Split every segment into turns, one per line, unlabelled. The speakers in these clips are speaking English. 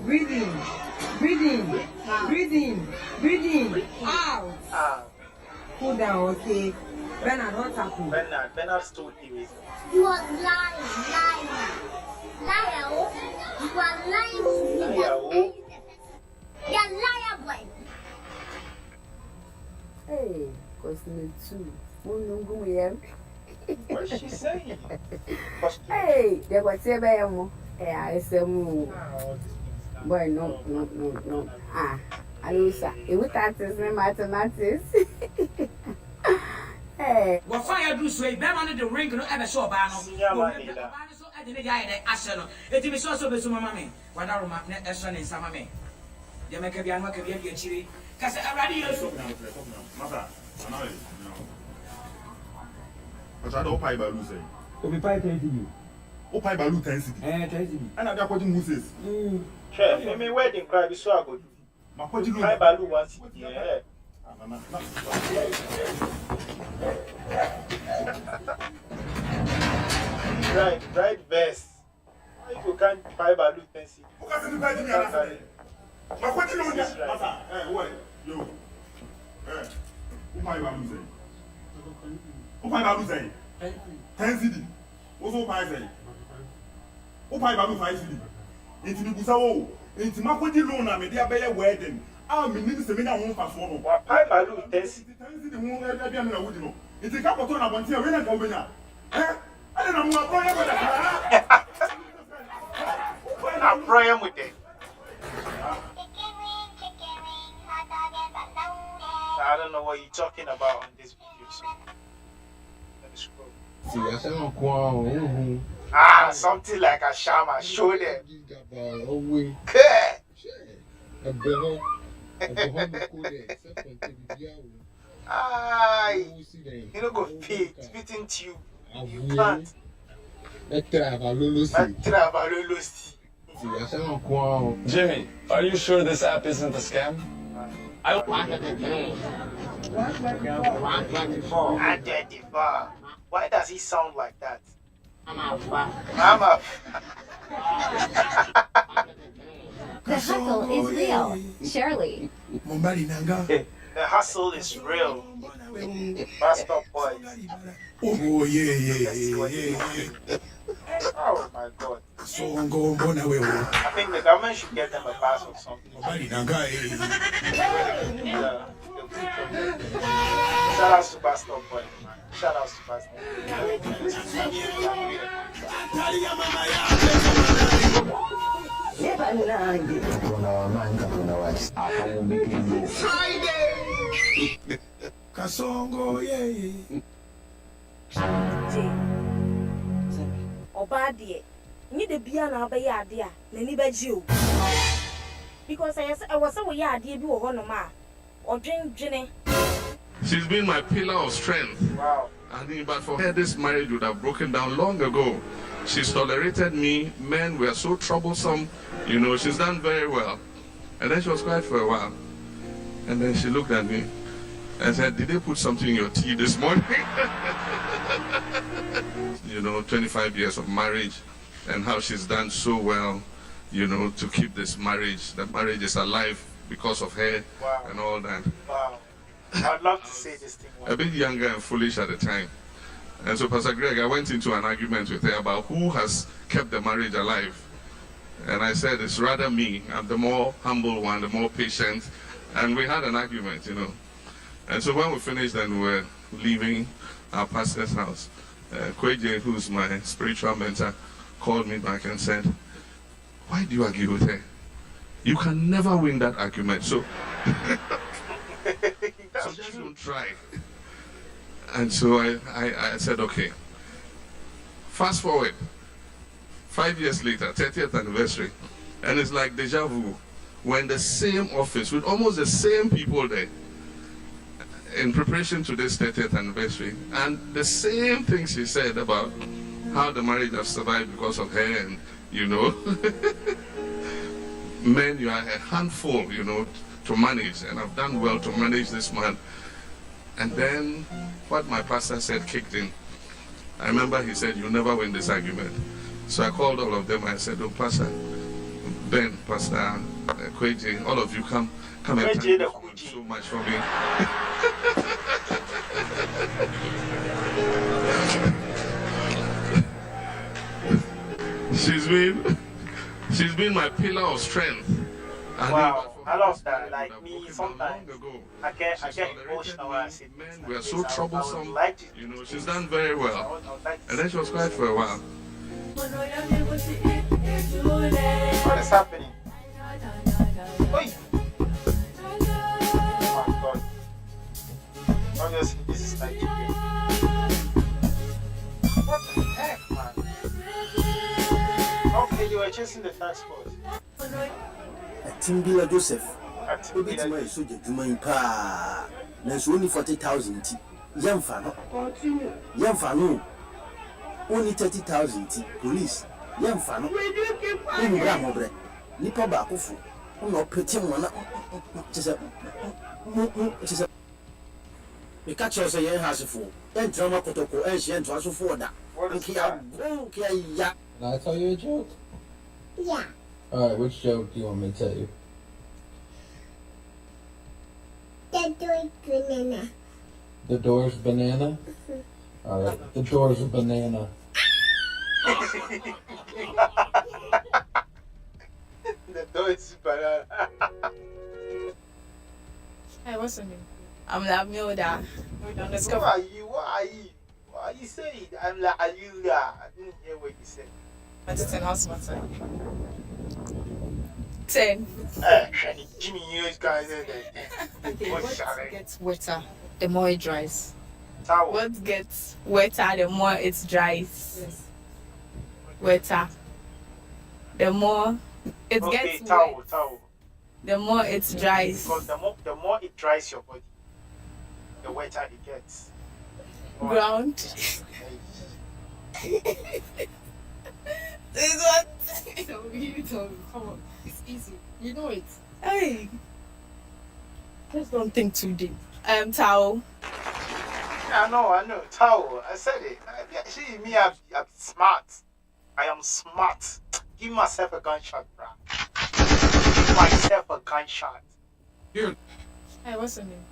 Breathe in. Breathe in. Breathe in. Breathe in. Out. Cool down, okay. Bernard, what happened?
Bernard stole the reason.
You are lying. Liar. You are lying to me. You're liar, boy.
Hey, question 2.
What's she saying?
Hey, there was a baby. Hey, I said, boy, no. I know, sir. It was mathematics. Hey,
what fire do say? Beman the ring no ever show bano. So I didn't die aseno. It is also be some mammy. When I room a son in some mammy. You make a young work of your chili. Cause I already also.
Mother, but I don't pay by losing.
We pay 10
Oh, pay by losing 10 and I got what Moses.
Sure, me wedding cry be so good.
My what you
pay by once. Yeah. Right vest. Why you can't buy balu fancy?
Who can't buy me? My what you know? Masa, wait, yo. Who buy balu say? Who buy balu say? 10 cedi. What's all buy say? Who buy balu 5 cedi? Into the busa wo. Into my what you know na me dey buy wedding. Ah, me need to me na won pass one.
Wa buy balu 10 cedi.
10 cedi won e bia na wo di no. Into ka koto na bonti e we na ka obenya. I don't know what problem with that.
I'm praying with it. I don't know what you're talking about on this video. So let me scroll. Something like a shaman. Show them. You don't go fitting tube. You can't.
Jimmy, are you sure this app isn't a scam? I don't
124. Why does he sound like that? Mama.
The hustle is real. Shirley.
The hustle is real. Pastor boys.
Oh yeah.
Oh my God.
So I'm going away.
I think the government should get them a pass or something. Yeah. Shout out to Pastor Boy. Shout out to Pastor.
Kasongo, yeah.
Obadie, ni de bia na obey ade a na ni baji o. Because I was so we ade bi wo ho no ma. Odwendwene.
She's been my pillar of strength.
Wow.
I think, but for her, this marriage would have broken down long ago. She's tolerated me. Men were so troublesome. You know, she's done very well. And then she was quiet for a while. And then she looked at me and said, "Did they put something in your tea this morning?" You know, 25 years of marriage and how she's done so well, you know, to keep this marriage. The marriage is alive because of her.
Wow.
And all that.
Wow. I'd love to say this thing.
A bit younger and foolish at the time. And so, Pastor Greg, I went into an argument with her about who has kept the marriage alive. And I said, it's rather me. I'm the more humble one, the more patient. And we had an argument, you know. And so when we finished and we were leaving our pastor's house, Kweje, who's my spiritual mentor, called me back and said, "Why do you argue with her? You can never win that argument. So, so just don't try." And so I said, okay. Fast forward, 5 years later, 30th anniversary, and it's like deja vu. We're in the same office with almost the same people there in preparation to this 30th anniversary. And the same thing she said about how the marriage has survived because of her, and, you know, men, you are a handful, you know, to manage, and I've done well to manage this man. And then what my pastor said kicked in. I remember he said, "You'll never win this argument." So I called all of them and I said, "Oh, Pastor, Ben, Pastor Kweje, all of you come and thank you so much for me. She's been my pillar of strength.
Wow, I love that. Like me, sometimes I get emotional when I see
men were so troublesome. You know, she's done very well. And then she was quiet for a while.
What is happening? Oi! Oh my God. Obviously, this is Nigeria. What the heck, man? Okay, you were chasing the tax force.
Timbila Joseph. Obit my soldier, Juman Pa. There's only 40,000. Young Fano. Only 30,000. Police. Young Fano. Umbra. Nipa Bakufu. No pretty one. We catch us a young house for. And drama protocol and she enters for that.
Can I tell you a joke?
Yeah.
Alright, which joke do you want me to tell you?
The door's banana.
The door's banana? Alright, the door's a banana.
The door is banana.
Hey, what's your name? I'm Lamilda.
Who are you? What are you saying? I'm like, are you there? I didn't hear what you said.
It's 10 house matter. 10.
Jimmy, you guys
What gets wetter, the more it dries.
Towel.
What gets wetter, the more it dries. Yes. Wetter. The more it gets
towel.
The more it dries.
Because the more it dries your body, the wetter it gets.
Ground. This is what you told me. Come on. It's easy. You know it. Hey. Just don't think too deep. Towel.
I know. Towel. I said it. See me, I'm smart. I am smart. Give myself a gunshot, bro. Give myself a gunshot.
Hey, what's your name?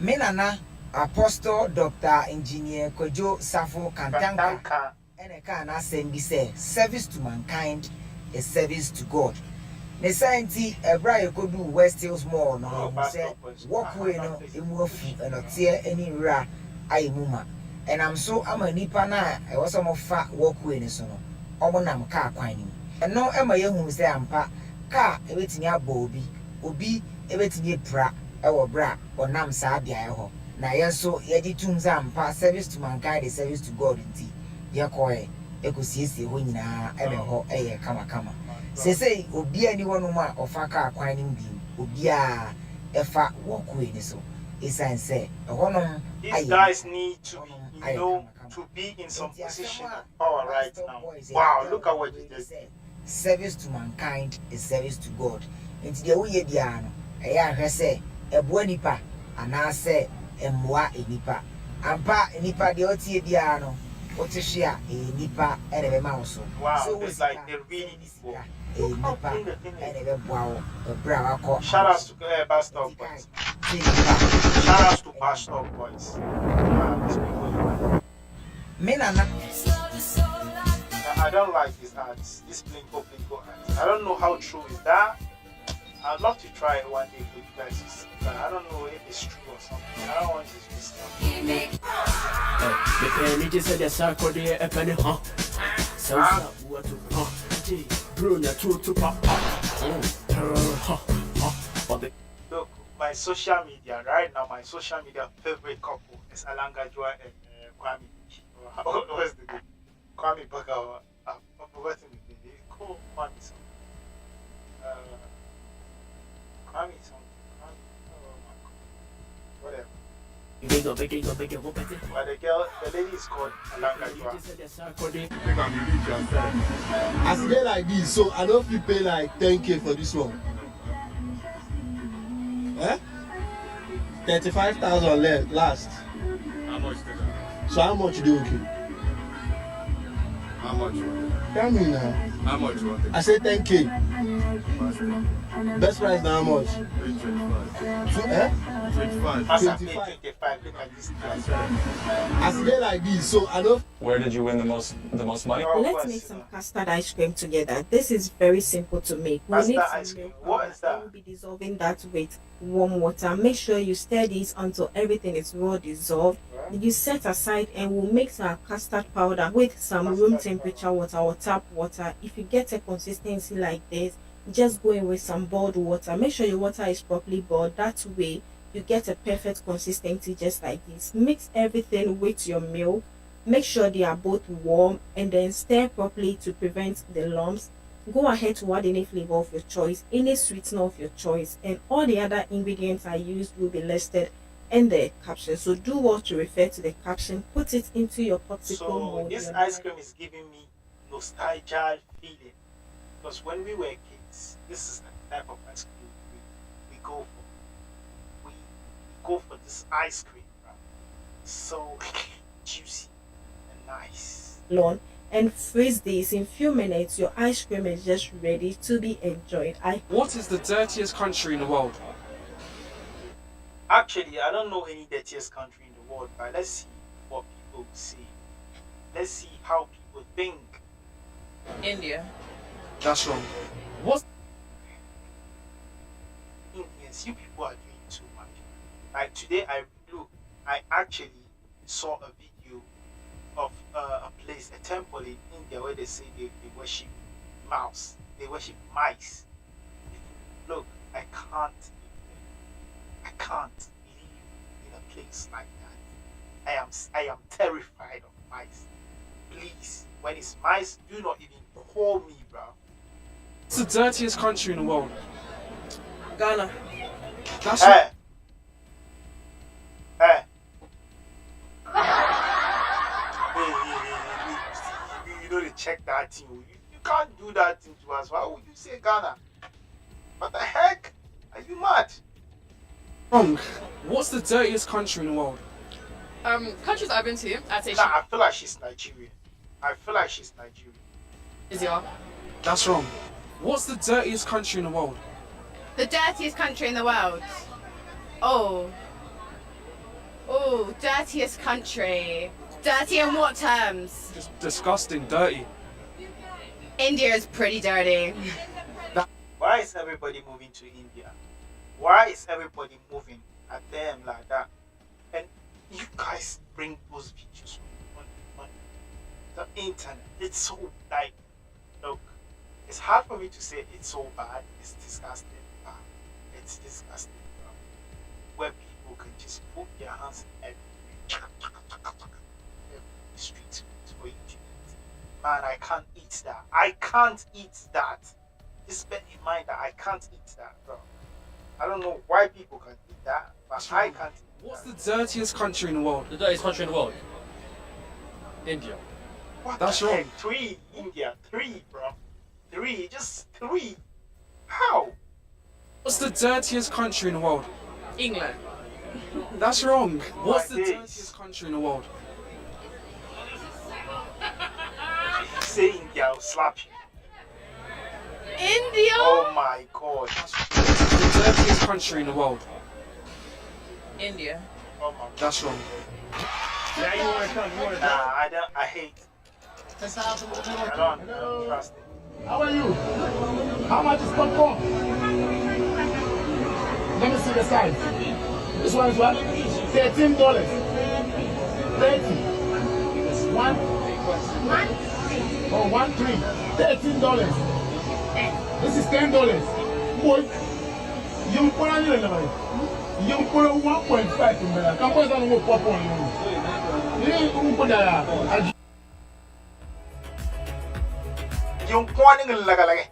Menana, Apostle Dr. Engineer Kojo Safo Kantanka. And I can send me say, service to mankind is service to God. The science a bride could do West Hills Mall, no, say, walk away, no, and not tear any ra, I muma. And I'm a nipa na, I was some of fat walk away, so no, Omonam car quining. And no, Emma Young say, I'm pa, car, everything ya Bobby, Obi, everything ye pra, or bra, or nam sabia. Na yes, so yedi tunzam pa service to mankind is service to God indeed. Yakoe, Ecosis, Winna, Emeho, Kama. Say, Obi anyone of Faka quining beam, Obia, a fat walkway, so. It's and say,
these guys need to be, to be in some position of power right now. Wow, look at what you just said.
Service to mankind is service to God. Into the way diano, I say, a buenipa, and I say, a moi a nipa. And pa nipa the oti diano. What is she a nipa and a mouse?
Wow, so it's like they really a nipa and a wow, a brow. Shout out to Pastor Boys. Shout out to Pastor Boys.
Menana.
I don't like these ads, this blinko ads. I don't know how true is that. I'd love to try it one day for you guys to see, but I don't know if it's true or something. I don't want to be stuff. The penny just said the circle there, a penny, huh? So, what to, Brunia to papa. Look, my social media, right now, my social media favorite couple is Alanga Joa and Kwame. What's the name? Kwame Bagawa. I've forgotten the name. They call Kwame something. Kwame something. Oh my God. Whatever. But the lady is called Alanga Joa.
I see it like this, so I don't feel pay like 10K for this one. Eh? 35,000 last.
How much did that?
So how much do you okay?
How much?
Tell me now.
How much?
I said 10K. Best price now how much?
25.
As I pay 25, look at this.
As they like this, so I don't.
Where did you win the most money?
Let's make some custard ice cream together. This is very simple to make. We
Custard
need
ice
some
cream.
milk.
What is that?
We'll be dissolving that with warm water. Make sure you stir this until everything is well dissolved. You set aside and we'll mix our custard powder with some room temperature water or tap water. If you get a consistency like this, just go in with some boiled water. Make sure your water is properly boiled. That way you get a perfect consistency just like this. Mix everything with your milk. Make sure they are both warm and then stir properly to prevent the lumps. Go ahead to add any flavor of your choice, any sweetener of your choice, and all the other ingredients I used will be listed in the caption. So do well to refer to the caption. Put it into your popsicle mode.
This ice cream is giving me nostalgia feeling, because when we were kids, this is the type of ice cream we go for. We go for this ice cream, right? So juicy and nice.
And freeze this. In few minutes your ice cream is just ready to be enjoyed.
What is the dirtiest country in the world?
Actually, I don't know any dirtiest country in the world, but let's see what people say. Let's see how people think.
India.
That's wrong. What?
Indians, you people are doing too much. Like today, I actually saw a video of a place, a temple in India, where they say they worship mouse. They worship mice. Look, I can't live in a place like that. I am terrified of mice. Please, when it's mice, do not even call me, bro.
It's the dirtiest country in the world.
Ghana.
That's
Hey. You know they check that thing. You can't do that thing to us. Why would you say Ghana? What the heck? Are you mad?
wrong. What's the dirtiest country in the world?
Countries I've been to, I'd say.
Nah, I feel like she's Nigerian.
Israel.
That's wrong. What's the dirtiest country in the world?
The dirtiest country in the world. Oh, dirtiest country. Dirty in what terms?
Just disgusting, dirty.
India is pretty dirty.
Why is everybody moving to India? Why is everybody moving at them like that? And you guys bring those videos on the internet. It's so like, look, it's hard for me to say it's so bad. It's disgusting. It's disgusting. Where people can just put their hands in the streets for you to eat. Man, I can't eat that. I can't eat that. Just bear in mind that I can't eat that, bro. I don't know why people can eat that, but I can't eat
What's the dirtiest country in the world?
The dirtiest country in the world? India.
What
That's
the
wrong.
heck? 3, India. 3, bro. 3, just 3. How?
What's the dirtiest country in the world?
England.
That's wrong. What's the
Like this.
dirtiest country in the world?
If you say India, I'll slap you.
India?
Oh my god.
The dirtiest country in the world?
India.
Oh my god.
That's wrong.
Yeah, you wanna come? You wanna Nah, I hate. I don't trust it.
How are you? How much is popcorn? Let me see the size. This one is what? $13. 30. One. Oh, 1, 3. $13. This is $10. Boy, you put on your level. You put on 1.5 in there. Come on, I don't pop on you. You put that.
Yung kuaning lagalagay.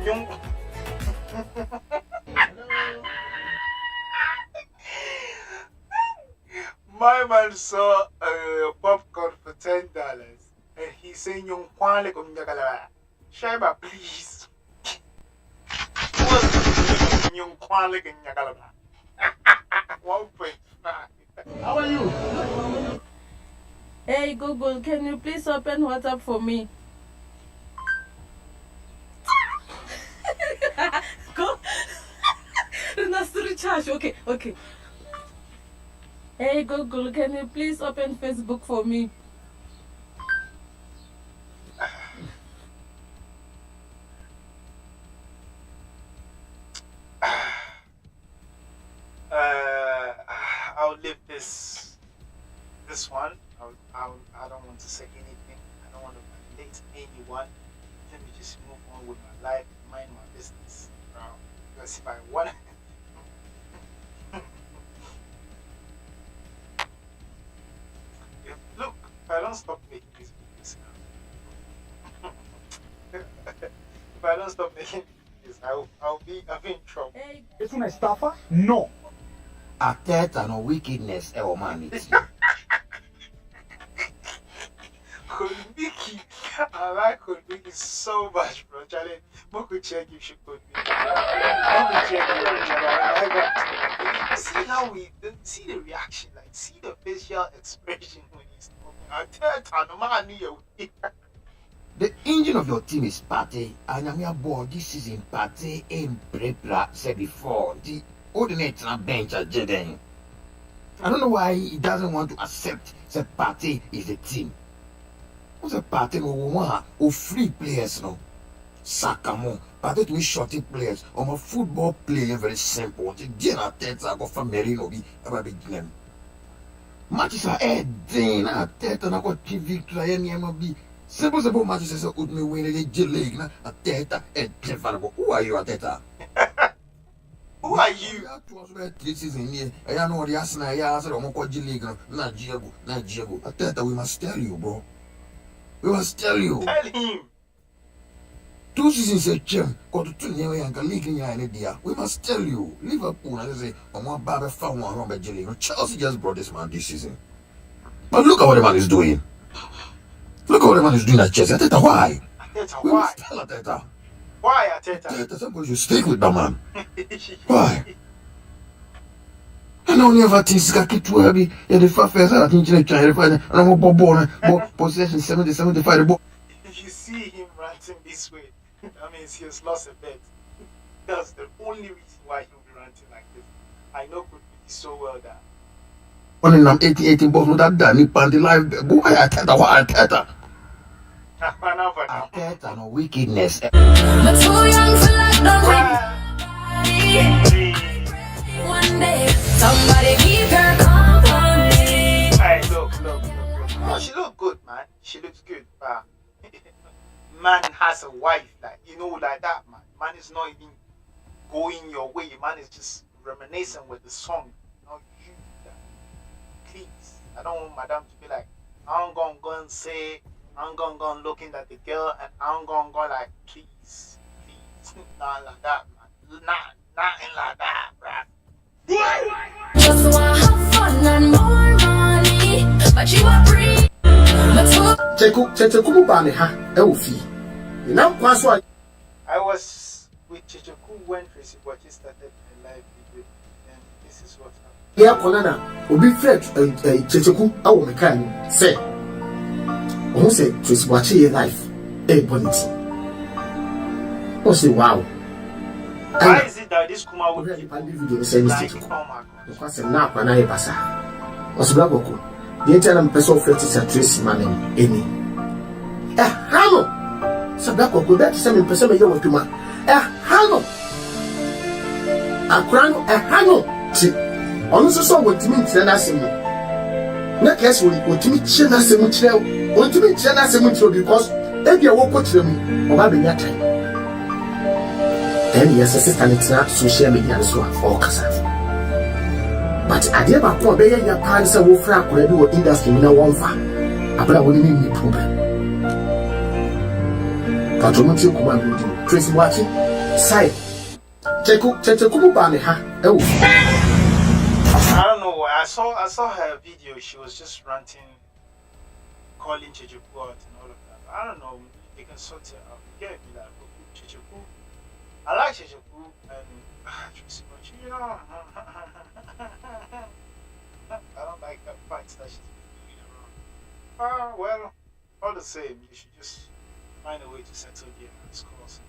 Yung my man saw popcorn for $10 and he's saying yung kuaning lagalagay. Shaiba, please. What's yung kuaning lagalagay? 1.5.
How are you?
Hey Google, can you please open WhatsApp for me? charge. Okay, okay. Hey Google, can you please open Facebook for me?
I'll leave this one. I don't want to say anything. I don't want to violate anyone. Let me just move on with my life, mind my business. Because if I want look, if I don't stop making these videos now, if I don't stop making videos, I'll be in trouble.
It's my staffer? No.
Ateta no wickedness, man.
Kodbiki, I like Kodbiki so much, bro. Charlie, Moku check if she could be. Moku check you, Charlie. See how we see the reaction, like see the facial expression when he's talking.
The engine of your team is Party, and I'm your board this season. Party in Prepra said before the ordinate bench at Jeden. I don't know why he doesn't want to accept that Party is the team. What's a Party no one or free players no? Sakamo, Party to be shorty players or my football player very simple. The dinner Teta go for Merino be about big name. Matches are heading at Teta and I got victory and be. Simple matches is a good me win the J League na at Teta and preferable. Who are you at Teta?
Who are you?
This is in here. I know the Arsenal. I said, I'm going to League. Not Diego. I tell you, we must tell you, bro. We must tell you.
Tell him.
2 seasons a champ. Got to 2 years and league in your idea. We must tell you. Liverpool, I say, I'm one Baba found one Robert J League. Chelsea just brought this man this season. But look at what the man is doing. Look at what the man is doing at Chelsea. Ateta, why?
Ateta,
we
why?
Must tell Ateta.
Why Ateta?
Ateta, somebody should stick with that man. Why? I don't never think it's got to be the first I think you try to find a ball possession 70-75 the ball.
If you see him ranting this way, that means he has lost a bet. That's the only reason why he'll be ranting like this. I know could be so well done.
When I'm 18 balls with that Danny Pandy live boy, Ateta, why Ateta? Ateta, no wickedness.
But too young for like nobody. One day, somebody keep her company.
Hey, look. Oh, she look good, man. She looks good, but man has a wife, like like that, man. Man is not even going your way. Man is just reminiscing with the song. Not you, please. I don't want madam to be like, I'm gonna go and say, I'm gonna go and looking at the girl, and I'm gonna go like, please, not like that, man. Nothing like that, bruh.
Just wanna have fun and more money, but you are free.
I was with Checheku when Tracy Bochi started a live video, and this is what happened.
Yeah, Konana, Obi Fred, Checheku, our mechanic, say, who said Tracy Bochi life, a bonity. Oh, say, wow.
Why is it that this Kuma would
keep on video the same mistake? Because I'm not when I pass. Was Blaboko. The entire person of Fred is a Tracy man any. Hello. Sabako could that same person of your Tuma. Hello. A crown, a hello. Also, so what to mean, Tenasimo. Not guess what to meet Chenasimucho, what to meet Chenasimucho because if you walk with them, or having that time. And yes, assistant social media as well, or Casa. But I did not know your parents will frack when you industry in a one farm. I wouldn't need problem. But you want to come and do Tracy watching? Say, Chechukubaneha. Oh,
I don't know. I saw her video. She was just ranting, calling Chechuku out and all of that. I don't know. You can sort it out. Get me that Chechuku. I like Checheku and Tracy, but I don't like that fights that she's doing around. Well, all the same, you should just find a way to settle the scores.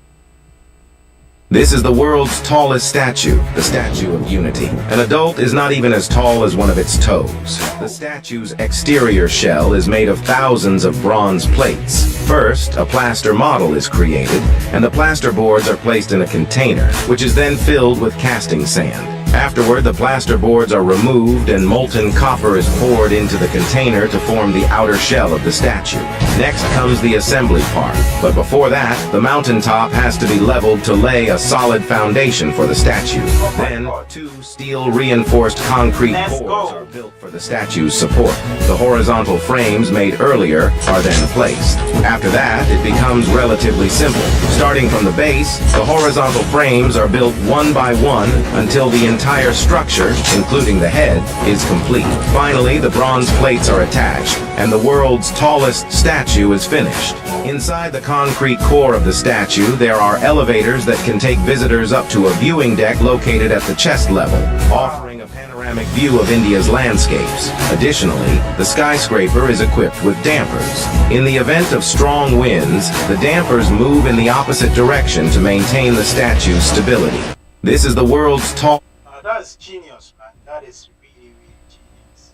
This is the world's tallest statue, the Statue of Unity. An adult is not even as tall as one of its toes. The statue's exterior shell is made of thousands of bronze plates. First, a plaster model is created, and the plaster boards are placed in a container, which is then filled with casting sand. Afterward, the plaster boards are removed and molten copper is poured into the container to form the outer shell of the statue. Next comes the assembly part, but before that, the mountaintop has to be leveled to lay a solid foundation for the statue. Then, 2 steel-reinforced concrete boards are built for the statue's support. The horizontal frames made earlier are then placed. After that, it becomes relatively simple. Starting from the base, the horizontal frames are built one by one until the entire structure, including the head, is complete. Finally, the bronze plates are attached, and the world's tallest statue is finished. Inside the concrete core of the statue, there are elevators that can take visitors up to a viewing deck located at the chest level, offering a panoramic view of India's landscapes. Additionally, the skyscraper is equipped with dampers. In the event of strong winds, the dampers move in the opposite direction to maintain the statue's stability. This is the world's tall...
That's genius, man. That is really, really genius.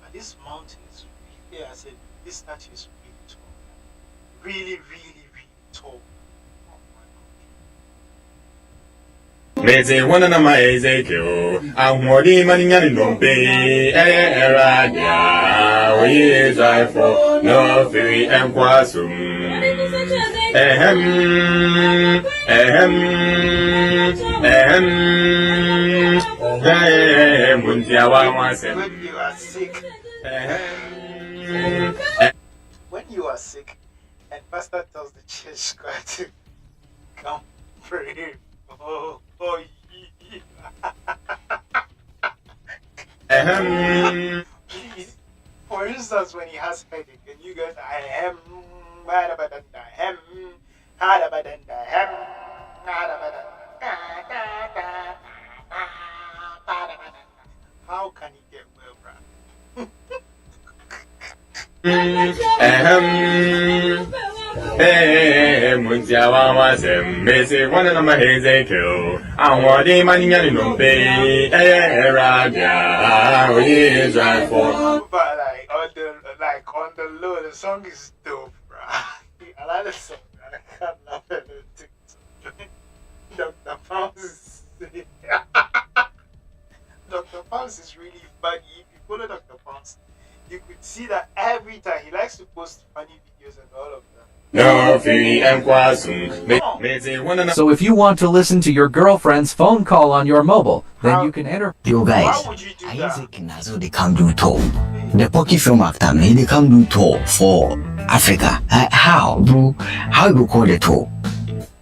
But this mountain is really, I said, this statue is really tall. Really, really, really tall.
Mese wana na maeze kyo ahmodi maninyani nombe eradia we zai for no free and kwasum muntia wa wasem.
When you are sick, and pastor tells the church squad to come pray. Please, for instance, when he has headache and you guys how can he get well, bruh?
Muntia wa wasem mese wana na maheze kyo ahmodi maninyani nombe eradia we zai for.
But on the low, the song is dope, bruh. I like the song, bruh. I can't laugh at it. Dr. Pounce Dr. Pounce is really funny. If you follow Dr. Pounce, you could see that every time he likes to post funny videos and all of that.
So if you want to listen to your girlfriend's phone call on your mobile, then you can enter.
Yo guys, Isaac Nazo they come do tour. The Pocky film actor, they come do tour for Africa. How, bro? How you call the tour?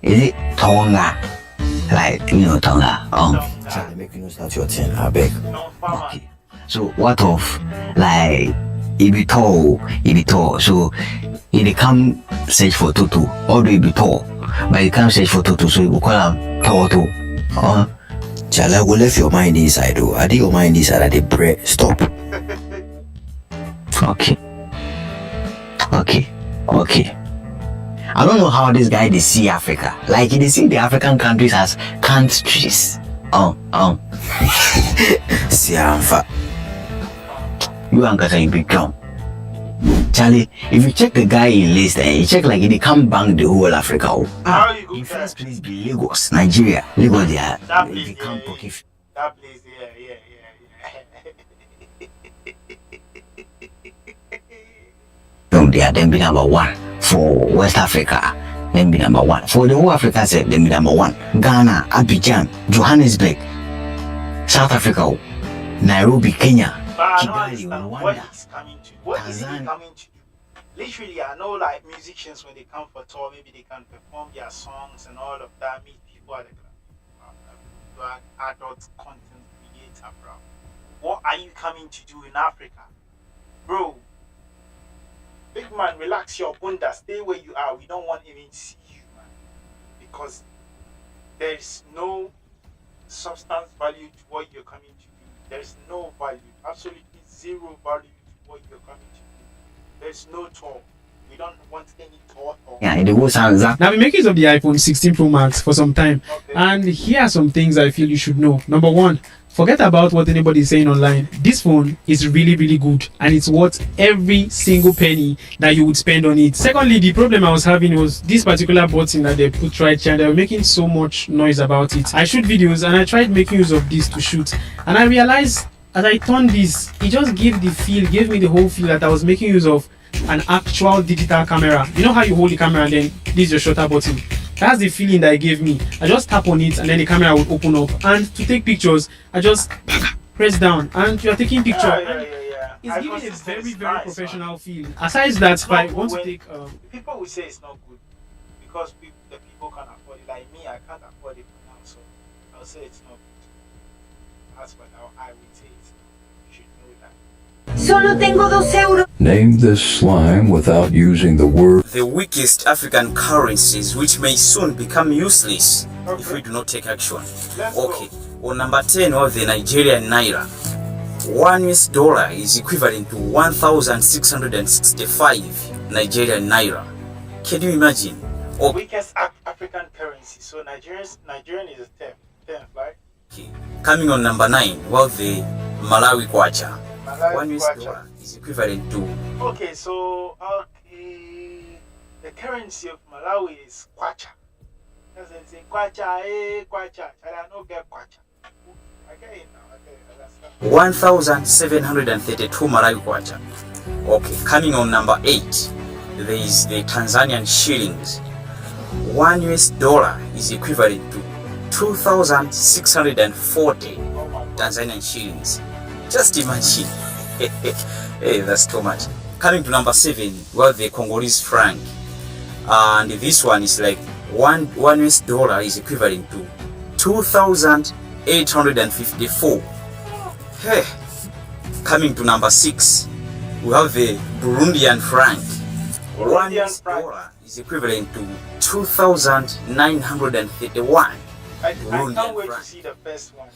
Is it Tonga? Like, you know, Tonga? Charlie, make you know start your 10, I beg. Okay. So what of, like, Ibito, so he come search for Tutu, or do Ibito, but he can't search for Tutu, so you call him Toto. Charlie, I will leave your mind inside, though. I did your mind inside at the break. Stop. Okay. I don't know how this guy they see Africa. Like they see the African countries as countries. See Amfa. You ain't got a big jump. Charlie, if you check the guy in list and you check like he can't bang the whole Africa. In first place be Lagos, Nigeria. Lagos there. That place,
that place, yeah.
They are then be number 1 for West Africa, then be number 1 for the whole Africa. Said then be number 1. Ghana, Abidjan, Johannesburg, South Africa, Nairobi, Kenya, Kigali, Rwanda,
What is he coming to do? Literally, I know like musicians when they come for tour, maybe they can perform their songs and all of that, meet people at the adult content creator, bro. What are you coming to do in Africa? Bro, big man, relax your bunda, stay where you are. We don't want even to see you, man. Because there is no substance value to what you're coming to do. There is no value, absolutely zero value to what you're coming to do. There's no tour. We don't want any thought or
Yeah, it goes out exactly.
Now, I've been making use of the iPhone 16 Pro Max for some time, and here are some things I feel you should know. Number one, forget about what anybody is saying online. This phone is really, really good, and it's worth every single penny that you would spend on it. Secondly, the problem I was having was this particular button that they put right here, and they were making so much noise about it. I shoot videos, and I tried making use of this to shoot, and I realized as I turned this, it just gave me the whole feel that I was making use of an actual digital camera. You know how you hold the camera and then this is your shutter button? That's the feeling that it gave me. I just tap on it and then the camera would open up, and to take pictures I just press down and you're taking picture. It's giving a very, very professional feel. Aside that, if I want to take
people will say it's not good because the people can afford it. Like me, I can't afford it now, so I'll say it's not good. That's what I would say. You should know that.
Solo tengo 2 euros.
Name this slime without using the word.
The weakest African currencies which may soon become useless if we do not take action. Okay, on number 10 of the Nigerian Naira. $1 is equivalent to 1,665 Nigerian Naira. Can you imagine?
The weakest African currency. So Nigerian is the 10th, right?
Okay. Coming on number 9, well, the Malawi Kwacha. $1 is equivalent to.
Okay, so the currency of Malawi is kwacha. As I say, kwacha, kwacha. I don't get kwacha. I get it now.
1,732 Malawi Kwacha. Okay, coming on number 8, there is the Tanzanian shillings. $1 is equivalent to 2,640 Tanzanian shillings. Just imagine. Hey, that's too much. Coming to number 7, well, the Congolese franc. And this one is like $1 is equivalent to 2,854. Hey. Coming to number 6, we have the Burundian franc. $1 is equivalent to 2,931.
I can't wait to see the first one.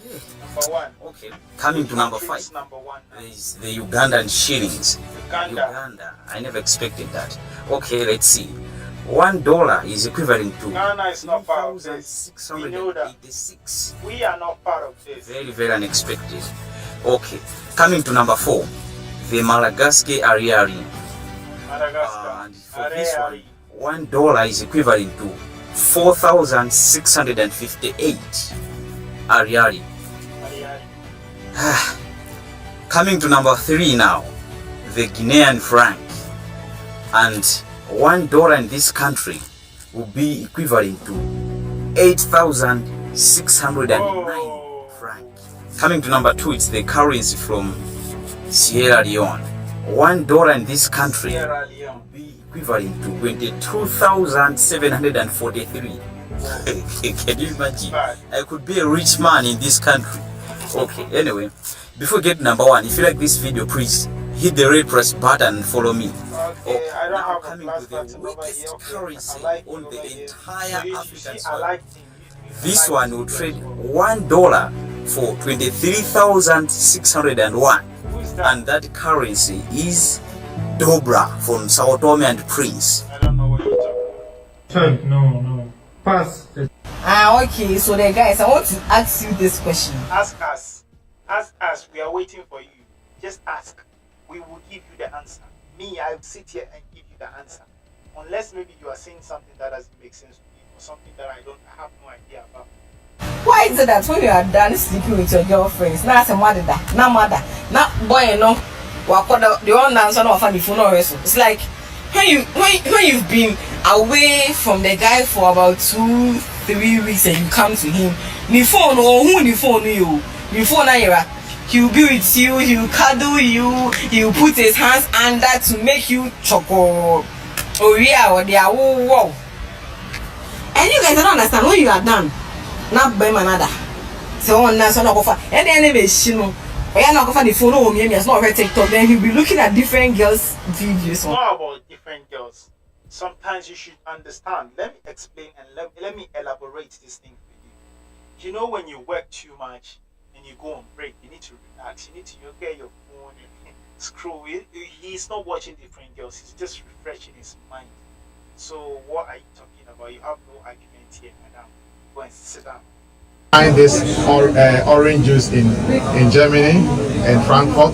Number 1.
Okay. Coming to number 5, there is the Ugandan shillings. Uganda. I never expected that. Okay, let's see. $1 is equivalent to
Ghana is not part of this. We know that. We are not part of this.
Very, very unexpected. Okay. Coming to number 4, the Madagascar Ariari. And for this one, $1 is equivalent to 4,658 Ariari. Coming to number 3 now, the Guinean franc. And $1 in this country will be equivalent to 8,609 franc. Coming to number 2, it's the currency from Sierra Leone. $1 in this country will be equivalent to 22,743. Can you imagine? I could be a rich man in this country. Okay, anyway, before we get to number 1, if you like this video, please hit the red press button and follow me.
Okay, I don't have
coming to the weakest currency on the entire African soil. This one will trade $1 for 23,601, and that currency is Dobra from Sao Tome and Prince.
I don't know what you're talking about.
No. Pass.
Okay, so then guys, I want to ask you this question.
Ask us. We are waiting for you. Just ask. We will give you the answer. Me, I'll sit here and give you the answer. Unless maybe you are saying something that doesn't make sense to me, or something that I have no idea about.
Why is it that when you are done sleeping with your girlfriends, now some mother, now boy, no, the one answer no the phone or it's like when you've been away from the guy for about 2-3 weeks and you come to him, the phone he'll be with you, he'll cuddle you, he'll put his hands under to make you choco or yeah or they are whoa. And you guys don't understand when you are done. Not by another. So on that's not offer. And then you know, we are not offer the phone or me, it's not her TikTok. Then he'll be looking at different girls' videos.
It's not about different girls. Sometimes you should understand. Let me explain and let me elaborate this thing for you. You know, when you work too much and you go on break, you need to relax. You need to get your phone screw. He's not watching different girls. He's just refreshing his mind. So what are you talking about? You have no argument here, madam. Go and sit down.
Find this orange juice in Germany, in Frankfurt.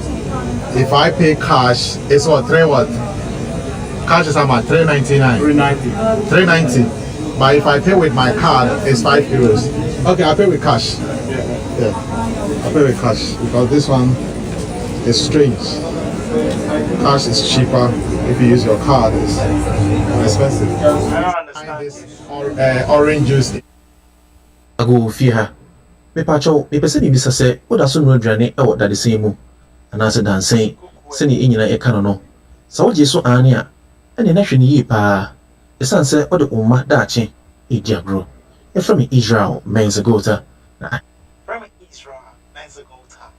If I pay cash, it's what, cash is how much? 3.99. 3.90. But if I pay with my card, it's €5. Okay, I pay with cash. Yeah, I pay with cash because this one is strange. Cash is cheaper. If you use your card, it's more expensive.
I don't understand this.
Orange juice.
Ago fiha. Me pacho, me pese bibisa se oda so no aduane e wo dade sen mu. Ana se dansen se ni enyina e ka no. Sa wo je so ane a ene na hwe ni yi pa. Esan se ode umma daache e diagro. E from Israel Menzagota.
From Israel Menzagota.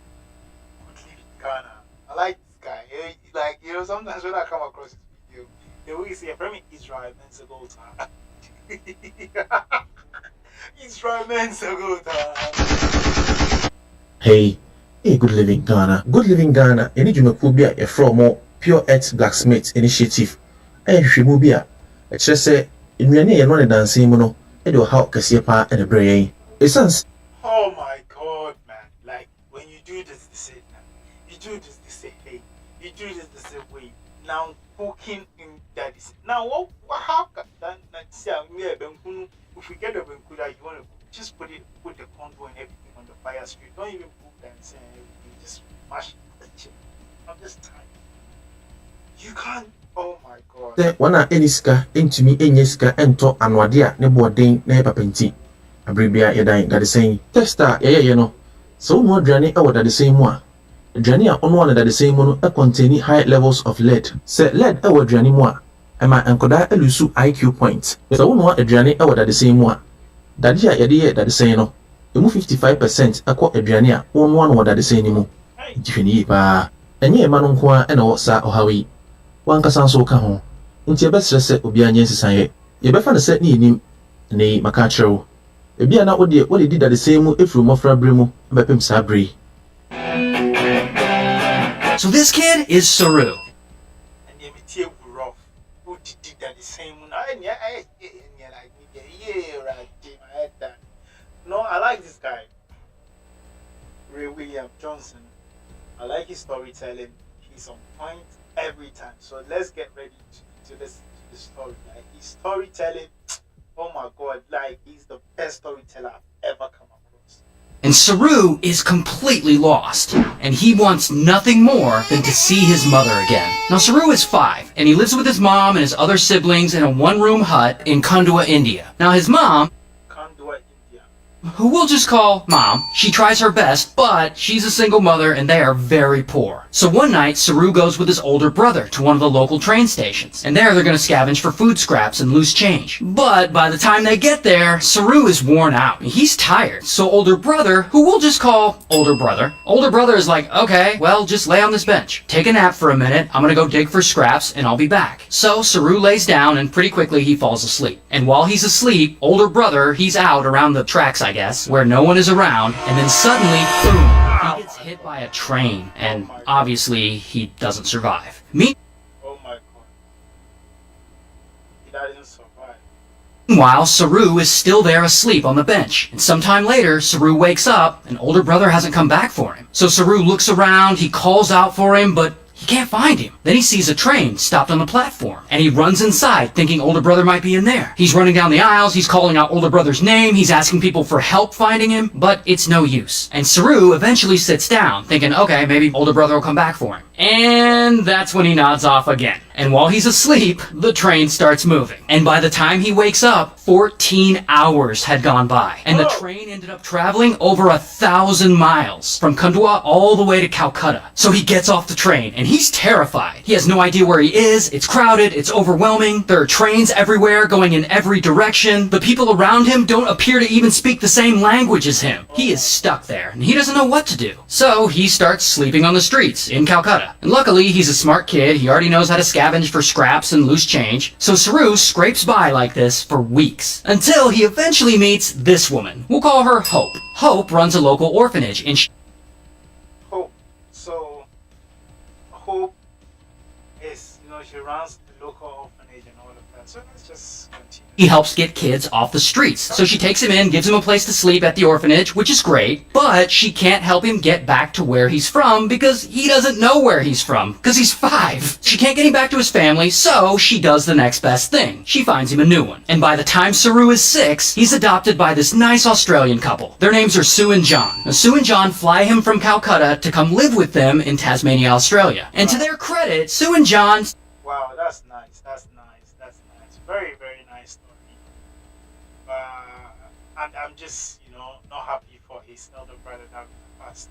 Good living Ghana. I like this guy. Like, you know, sometimes when I come across this video, they always say from Israel Menzagota. Israel Menzagota.
Hey, good living Ghana. Good living Ghana. Any jumakubi a from Pure Earth Blacksmith Initiative. Hwemu bi a e kire se nnuane ye no ne dansen mu no e de how kase pa e de brey. Essence.
Oh my god, man. Like when you do this the same you do this the same way. You do this the same way. Now cooking in that is now what how can that see if we get the benku that you want to just put the convo and everything on the fire screen. Don't even put dancing and everything. Just mash the chip. I'm just tired. You can't. Oh my god.
The one eniska entumi enyeska ento anwade a ne boden na epapenti. Abribia yedan dade sen. Testa ye no. So no aduane e wo dade sen mu a. Aduane a ono na dade sen mu no e contain high levels of lead. Se lead e wo aduane mu a ema enkoda elusu IQ point. So no aduane e wo dade sen mu a. Dade a yede ye dade sen no. Emu 55% akọ aduane a ono na wo dade sen ni mu. Jifini pa. Enye ema no nko a e na wo sa ohawi. Wankasa nso ka ho nti ebesere se obi anya nsisan ye befa ne se ne enim ne maka kyerɛw ebi ana wode di dade same mu efuru mofra bre mu bepem sa bre.
So this kid is Saru.
And you meet rough. Who did that the same mu? No, I like this guy. Ray William Johnson. I like his storytelling. He's on point every time. So let's get ready to listen to the story. Like his storytelling, oh my god, like he's the best storyteller I've ever come across.
And Saru is completely lost, and he wants nothing more than to see his mother again. Now Saru is 5, and he lives with his mom and his other siblings in a one-room hut in Kandua, India. Now his mom, who we'll just call Mom, she tries her best, but she's a single mother and they are very poor. So one night, Saru goes with his older brother to one of the local train stations, and there they're gonna scavenge for food scraps and loose change. But by the time they get there, Saru is worn out. He's tired, so older brother, who we'll just call older brother is like, okay, well, just lay on this bench. Take a nap for a minute, I'm gonna go dig for scraps and I'll be back. So Saru lays down and pretty quickly he falls asleep. And while he's asleep, older brother, he's out around the tracks, I guess, where no one is around, and then suddenly, boom, he gets hit by a train, and obviously he doesn't survive.
Oh my god. He doesn't survive.
Meanwhile, Saru is still there asleep on the bench, and sometime later, Saru wakes up, and older brother hasn't come back for him. So Saru looks around, he calls out for him, but he can't find him. Then he sees a train stopped on the platform, and he runs inside, thinking older brother might be in there. He's running down the aisles, he's calling out older brother's name, he's asking people for help finding him, but it's no use. And Saru eventually sits down, thinking, okay, maybe older brother will come back for him. And that's when he nods off again. And while he's asleep, the train starts moving. And by the time he wakes up, 14 hours had gone by. And the train ended up traveling over 1,000 miles from Kandua all the way to Calcutta. So he gets off the train and he's terrified. He has no idea where he is. It's crowded. It's overwhelming. There are trains everywhere going in every direction. The people around him don't appear to even speak the same language as him. He is stuck there and he doesn't know what to do. So he starts sleeping on the streets in Calcutta. And luckily, he's a smart kid. He already knows how to scavenge for scraps and loose change. So Saru scrapes by like this for weeks until he eventually meets this woman. We'll call her Hope. Hope runs a local orphanage in
Hope. So, Hope she runs the local orphanage and all of that. So let's just continue.
He helps get kids off the streets. So she takes him in, gives him a place to sleep at the orphanage, which is great, but she can't help him get back to where he's from because he doesn't know where he's from, because he's 5. She can't get him back to his family, so she does the next best thing. She finds him a new one. And by the time Saru is 6, he's adopted by this nice Australian couple. Their names are Sue and John. Now, Sue and John fly him from Calcutta to come live with them in Tasmania, Australia. And to their credit, Sue and John...
Wow, that's nice. That's nice. That's nice. Very, very nice story. I'm just, not happy for his elder brother that passed.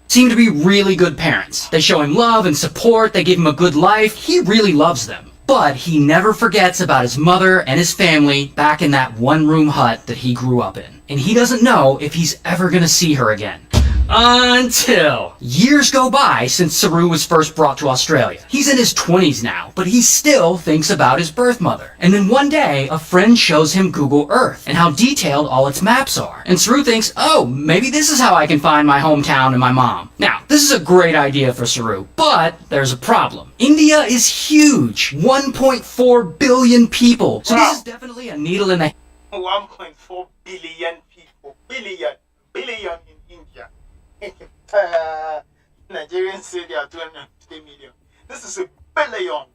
seem to be really good parents. They show him love and support, they give him a good life, he really loves them. But he never forgets about his mother and his family back in that one-room hut that he grew up in. And he doesn't know if he's ever gonna see her again. Until years go by since Saru was first brought to Australia. He's in his 20s now, but he still thinks about his birth mother. And then one day, a friend shows him Google Earth and how detailed all its maps are. And Saru thinks, oh, maybe this is how I can find my hometown and my mom. Now, this is a great idea for Saru, but there's a problem. India is huge, 1.4 billion people. So this is definitely a needle in the
1.4 billion people. Billion in India. Nigerians say they are 250 million. This is a billion.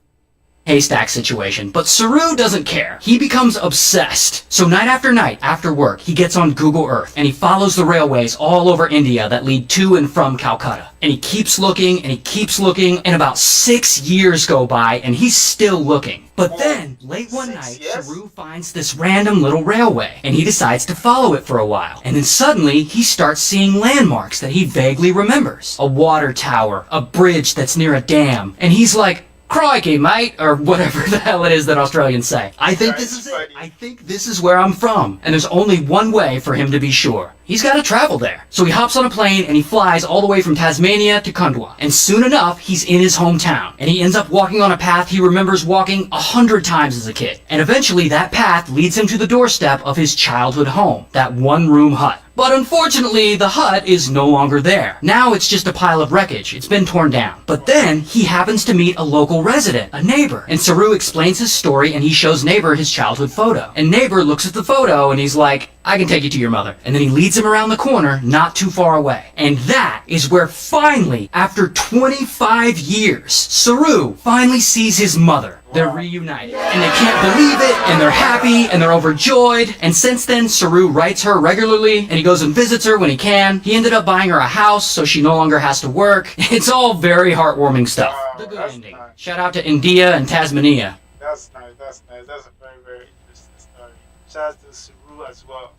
haystack situation, but Saru doesn't care. He becomes obsessed. So night after night, after work, he gets on Google Earth and he follows the railways all over India that lead to and from Calcutta. And he keeps looking and he keeps looking, and about 6 years go by and he's still looking. But then, late one night, Saru finds this random little railway, and he decides to follow it for a while. And then suddenly, he starts seeing landmarks that he vaguely remembers. A water tower, a bridge that's near a dam, and he's like, crikey, mate, or whatever the hell it is that Australians say. I think this is it. I think this is where I'm from. And there's only one way for him to be sure. He's got to travel there. So he hops on a plane and he flies all the way from Tasmania to Kundwa. And soon enough, he's in his hometown. And he ends up walking on a path he remembers walking 100 times as a kid. And eventually that path leads him to the doorstep of his childhood home, that one-room hut. But unfortunately, the hut is no longer there. Now it's just a pile of wreckage. It's been torn down. But then he happens to meet a local resident, a neighbor. And Saru explains his story and he shows neighbor his childhood photo. And neighbor looks at the photo and he's like, I can take you to your mother. And then he leads him around the corner, not too far away. And that is where finally, after 25 years, Saru finally sees his mother. They're reunited. And they can't believe it, and they're happy, and they're overjoyed. And since then, Saru writes her regularly, and he goes and visits her when he can. He ended up buying her a house, so she no longer has to work. It's all very heartwarming stuff. The good ending. Nice. Shout out to India and Tasmania.
That's nice, that's nice. That's a very, very interesting story. Shout out to Saru as well.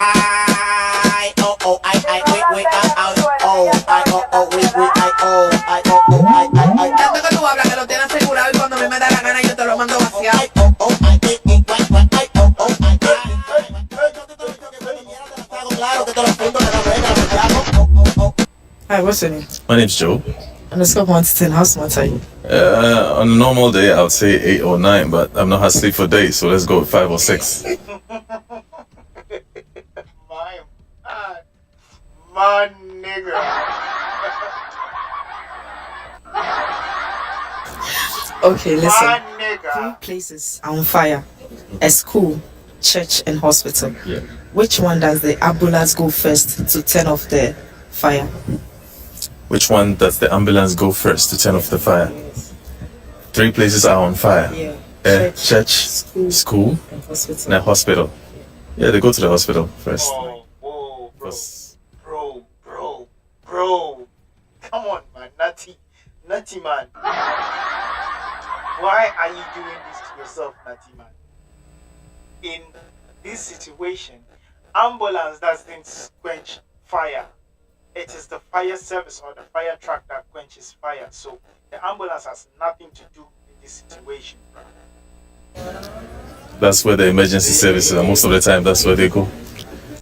Hi, what's your name?
My name's Joe.
And let's go on to 10. How smart are you?
On a normal day, I would say 8 or 9, but I've not had sleep for days, so let's go with 5 or 6.
My nigga.
Okay, listen.
My nigga.
3 places are on fire: a school, church, and hospital.
Yeah.
Which one does the ambulance go first to turn off the fire?
Which one does the ambulance go first to turn off the fire? 3 places are on fire.
Yeah.
A church, school,
and hospital.
and a hospital. Yeah, they go to the hospital first.
Whoa, bro. Come on, man. Nutty man. Why are you doing this to yourself, Nutty man? In this situation, ambulance doesn't quench fire. It is the fire service or the fire truck that quenches fire. So the ambulance has nothing to do in this situation.
That's where the emergency services are. Most of the time, that's where they go.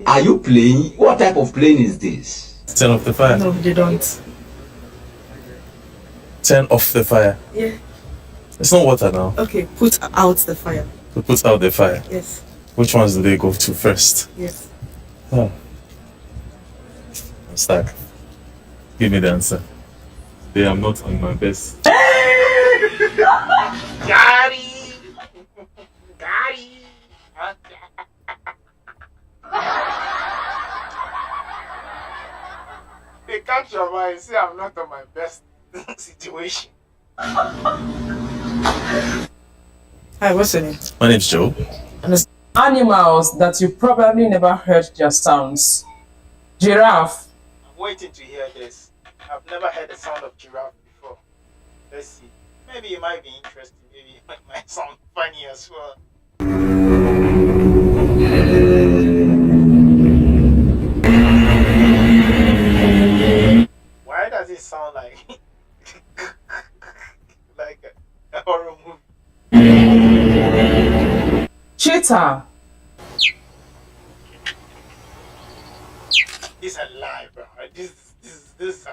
Are you playing? What type of plane is this?
Turn off the fire.
No, they don't.
Turn off the fire.
Yeah.
It's not water now.
Okay, put out the fire.
To put out the fire.
Yes.
Which ones do they go to first?
Yes.
Oh. I'm stuck. Give me the answer. They are not on my best.
Gary. They catch your mind. See, I'm not on my best situation.
Hi, what's your name?
My name's Joe.
Animals that you probably never heard their sounds. Giraffe.
I'm waiting to hear this. I've never heard the sound of giraffe before. Let's see. Maybe it might be interesting. Maybe it might sound funny as well. Why does it sound like like a horror movie?
Cheetah.
It's a lie, bro. This is this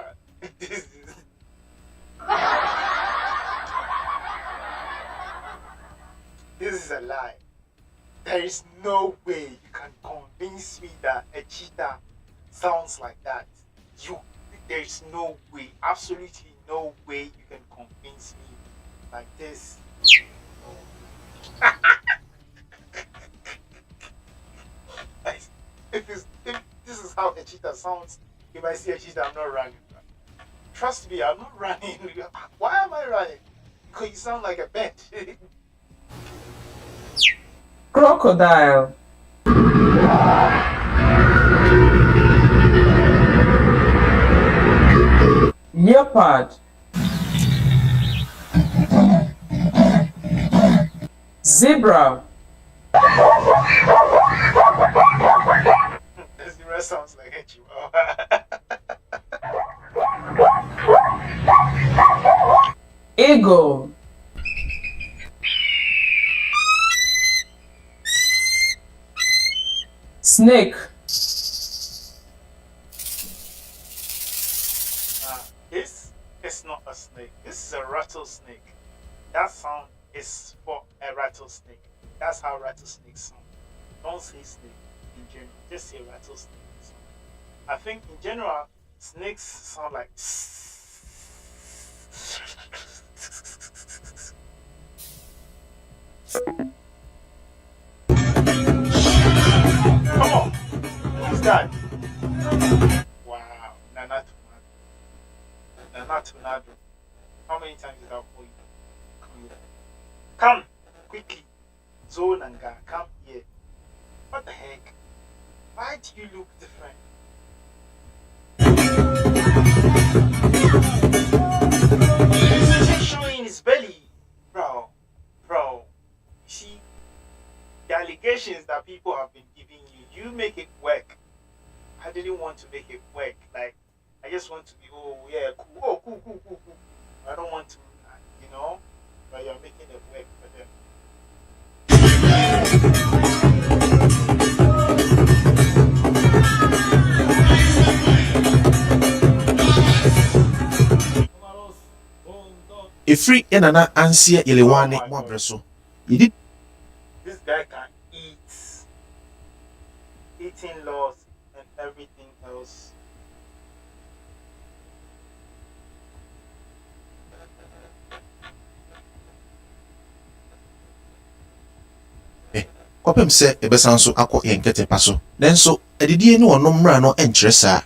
is a lie. There is no way you can convince me that a cheetah sounds like that. There is no way, absolutely no way you can convince me like this. If this is how a cheetah sounds, if I see a cheetah, I'm not running. Trust me, I'm not running. Why am I running? Because you sound like a bird.
Crocodile. Leopard. Zebra.
The zebra sounds like a chihuahua.
Eagle. Snake.
This is not a snake. This is a rattlesnake. That sound is for a rattlesnake. That's how rattlesnakes sound. Don't say snake in general. Just say rattlesnake. I think in general, snakes sound like. Come on. Who's that? Wow. Nana Tornado. How many times did I call you? Come quickly. Zonanga, come here. What the heck? Why do you look different? He's showing his belly. Bro. You see, the allegations that people have been giving you, you make it work. I didn't want to make it work. Like, I just want to be, oh yeah, cool. Oh, cool. I don't want to, but you're making it work for them.
Efri enana ansia yelewane mwabreso. Yidi.
This guy can eat. Eating laws and everything else.
Kwapem se ebesan so akọ yenkete paso. Denso edidie ne onom mra no enkyere saa.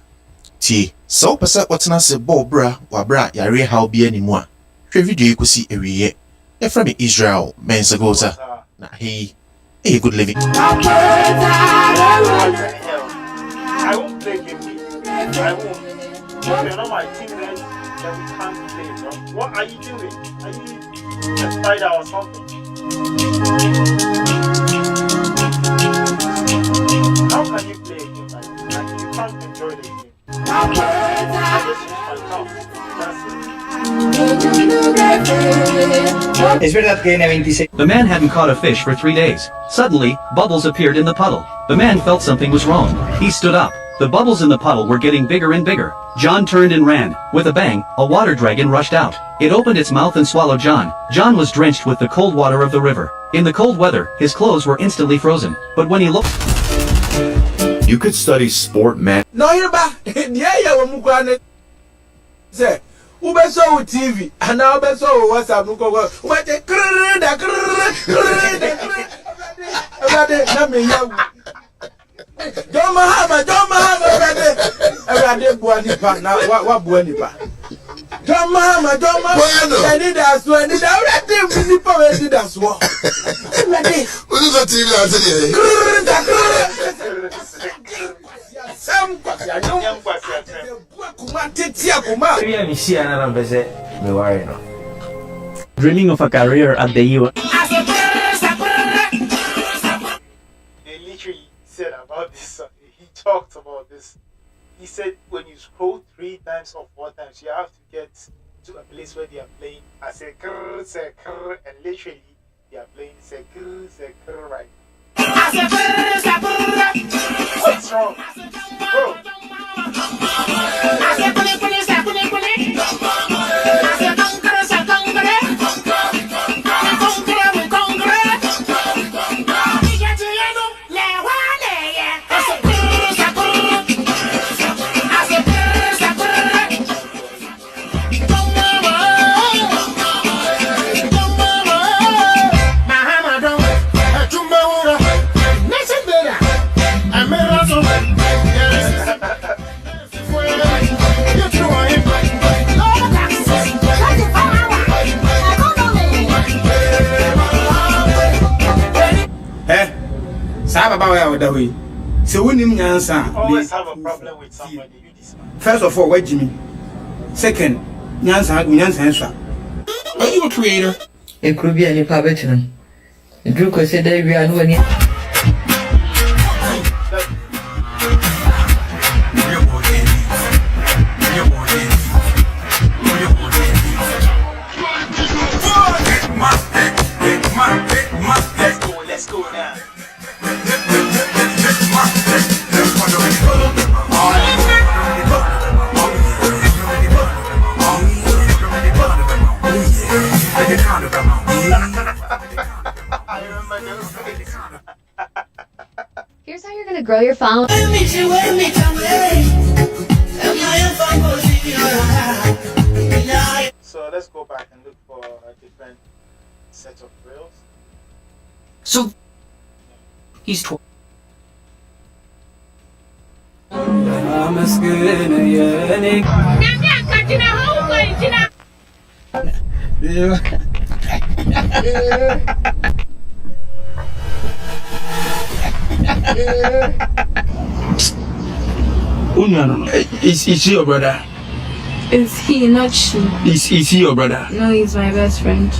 Tie, so pese wotena se ball bra wabra yare how bi animu a. Hwe video ikosi ewiye. E from Israel Mensagota. Na he good living.
I won't play game. I won't. If you're not my teammate, then we can't play, bro. What are you doing? Are you a spider or something? How can you play a game like this? Like, you can't enjoy the game. I just use my mouth. That's it.
The man hadn't caught a fish for 3 days. Suddenly, bubbles appeared in the puddle. The man felt something was wrong. He stood up. The bubbles in the puddle were getting bigger and bigger. John turned and ran. With a bang, a water dragon rushed out. It opened its mouth and swallowed John. John was drenched with the cold water of the river. In the cold weather, his clothes were instantly frozen. But when he looked...
You could study sport man.
No, you're back. Yeah,
ube so TV and now ube so WhatsApp nuko ube te krrrr na me yawu Don't Mahama everybody buani pa na wa buani pa Don't Mahama any that's when the already nipa we did as well everybody
what is the TV
Dreaming of a career at the U.S.
They literally said about this. He talked about this. He said when you scroll 3 times or 4 times, you have to get to a place where they are playing. I say krr, and literally they are playing say krr right. What's wrong, bro?
So when him answer,
Always have a problem with somebody. You this man.
First of all, what Jimmy? Second, Nyansa. Are you a creator?
It could be any puppet. Drew could say that we are no any.
Let's go now.
Here's how you're gonna grow your phone.
So let's go back and look for a different set of reels.
So he's 12.
Is he your brother?
Is he, not she.
Is he your brother?
No, he's my best friend.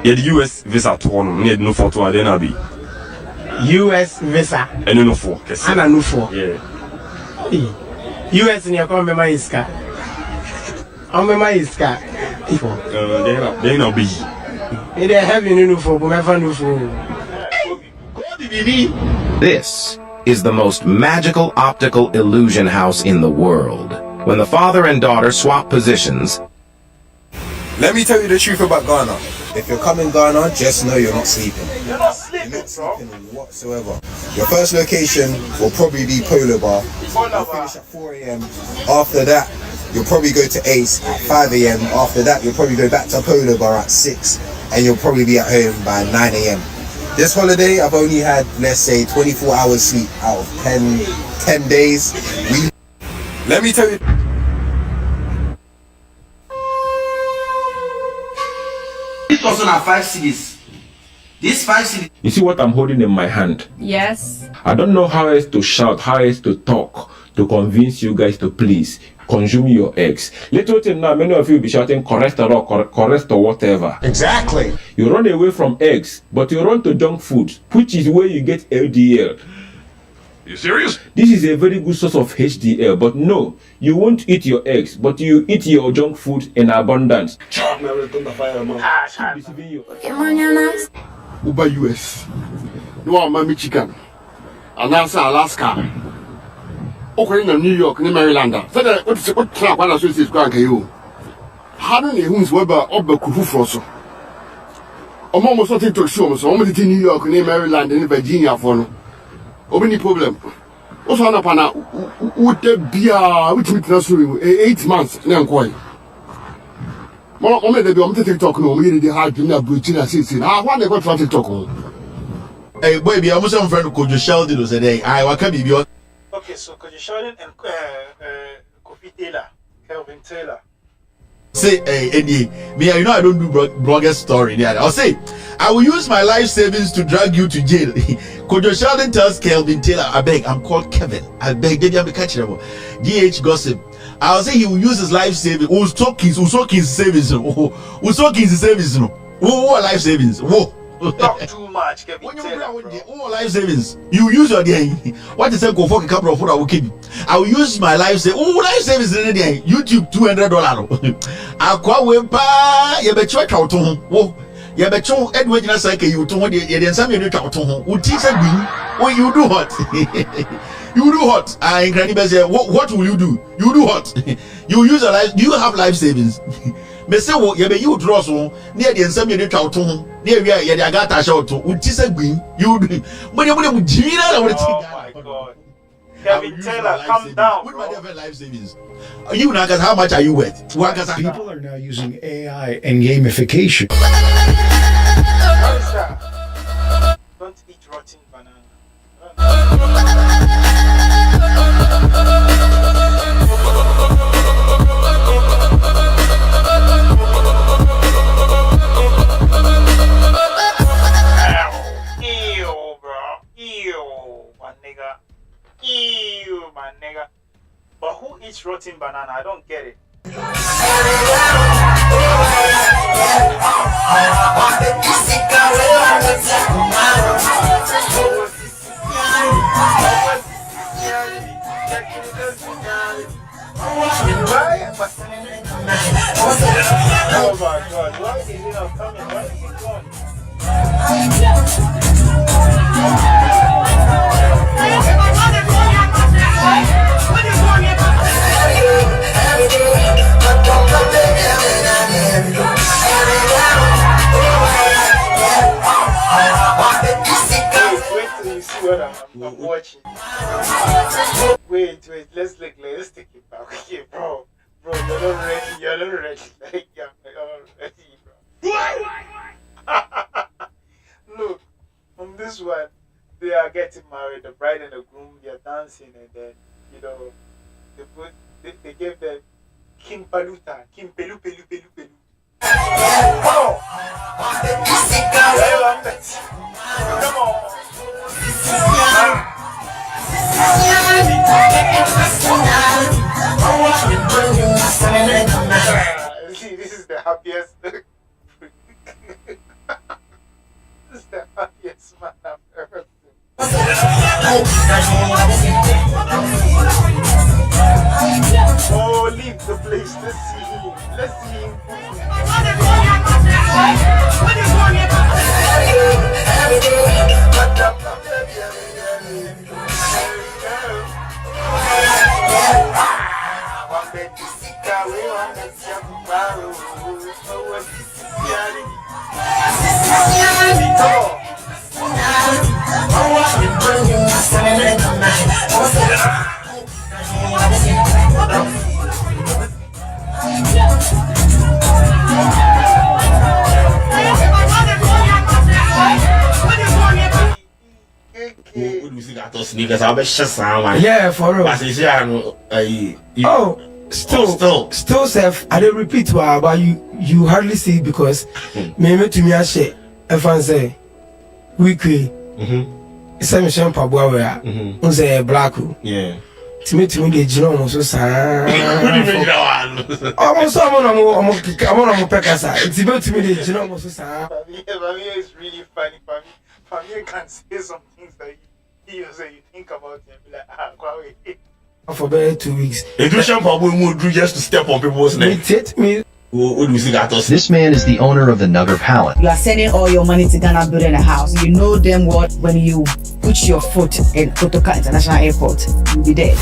Yeah, the US visa to one, need no for to then be.
US visa.
And no for.
And no for.
Yeah.
US in your come my iska. My iska.
They not be.
They have you no for, but never no for.
This is the most magical optical illusion house in the world. When the father and daughter swap positions,
let me tell you the truth about Ghana. If you're coming Ghana, just know you're not sleeping.
You're not sleeping,
whatsoever. Your first location will probably be Polar Bar. You'll finish at 4 a.m. After that, you'll probably go to Ace at 5 a.m. After that, you'll probably go back to Polar Bar at 6, and you'll probably be at home by 9 a.m. This holiday, I've only had, let's say, 24 hours sleep out of 10 days. Let me tell you.
This person are 5 cities. This 5 cities.
You see what I'm holding in my hand?
Yes.
I don't know how else to shout, how else to talk, to convince you guys to please consume your eggs. Little thing now, many of you be shouting cholesterol, correct or whatever.
Exactly.
You run away from eggs, but you run to junk food, which is where you get LDL.
You serious?
This is a very good source of HDL, but no, you won't eat your eggs, but you eat your junk food in abundance.
Uber US. No one Michigan. Announce Alaska. Okay, in New York, in Maryland. So that what trap one associates go and you. How do you who's Weber up the Kufu Frosso? Almost something to show me. So I'm in New York, in Maryland, in Virginia for no. Open the problem.
What's on up now? Would there be which meet us 8 months? Then quite. Mama, they be on TikTok no. We the hard to bridge in a season. I want to go to TikTok.
Hey, boy, be almost some friend Kojo Sheldon was a day. I want to be on.
Okay, so Kojo Sheldon and Kofi Taylor, Kelvin Taylor.
Say, hey, Eddie, me, you know I don't do blogger story. Yeah, I'll say, I will use my life savings to drag you to jail. Kojo Sheldon tells Kelvin Taylor, I beg, I'm called Kevin. I beg, baby, I'm a catcher. GH gossip. I'll say he will use his life savings. Who's talking his savings? Who's talking his savings? Who life savings? Whoa.
Talk too much, Kevin.
When you life savings, you use your day. What is that? Go for a couple of food. I will keep. I will use my life savings. Oh, life savings in the day. YouTube $200. Aqua wempa. You bet you out to home. Oh, you bet you Edward Nasaka. You to you then some you out to home. What teacher do? Oh, you do what? You do what? Incredible. Say what will you do? You do what? You use a life. Do you have life savings? Me say wo ye be you draw so near the ensem ye twa to ho near wi ye the agata show to uti say gbin you do mo jina na wo ti.
Oh my god. Kevin Taylor, come down.
What about your life savings? You now how much are you worth?
People are now using AI and gamification.
Don't eat rotten banana. Ew, my nigga. But who eats rotten banana? I don't get it. Oh my god, why is he not coming? Why is he gone? Wait till you see what I'm watching. Wait, let's take it back. Okay, bro, you're not ready. Like, you're not ready, bro. Look, on this one, they are getting married, the bride and the groom, they're dancing, and then, you know, they gave them Kim Paluta, Kim Pelu. Oh! Come on! See, this is the happiest. This is the happiest man I've ever seen. Oh, leave the place. Let's see him.
Yeah, for real. Oh, still self. I don't repeat but you hardly see because maybe to me I say if I say weekly. Same shampoo boy unse black.
Yeah.
To me the gino almost so almost I'm pekasa. It's about to me the gino almost so
Famia is really funny. Famia can say some things that you think about it and be like,
for about 2 weeks.
Just to step on people's names.
This man is the owner of the Nugger Palette.
You are sending all your money to Ghana building a house. You know them what when you put your foot in Kotoka International Airport, you'll be dead.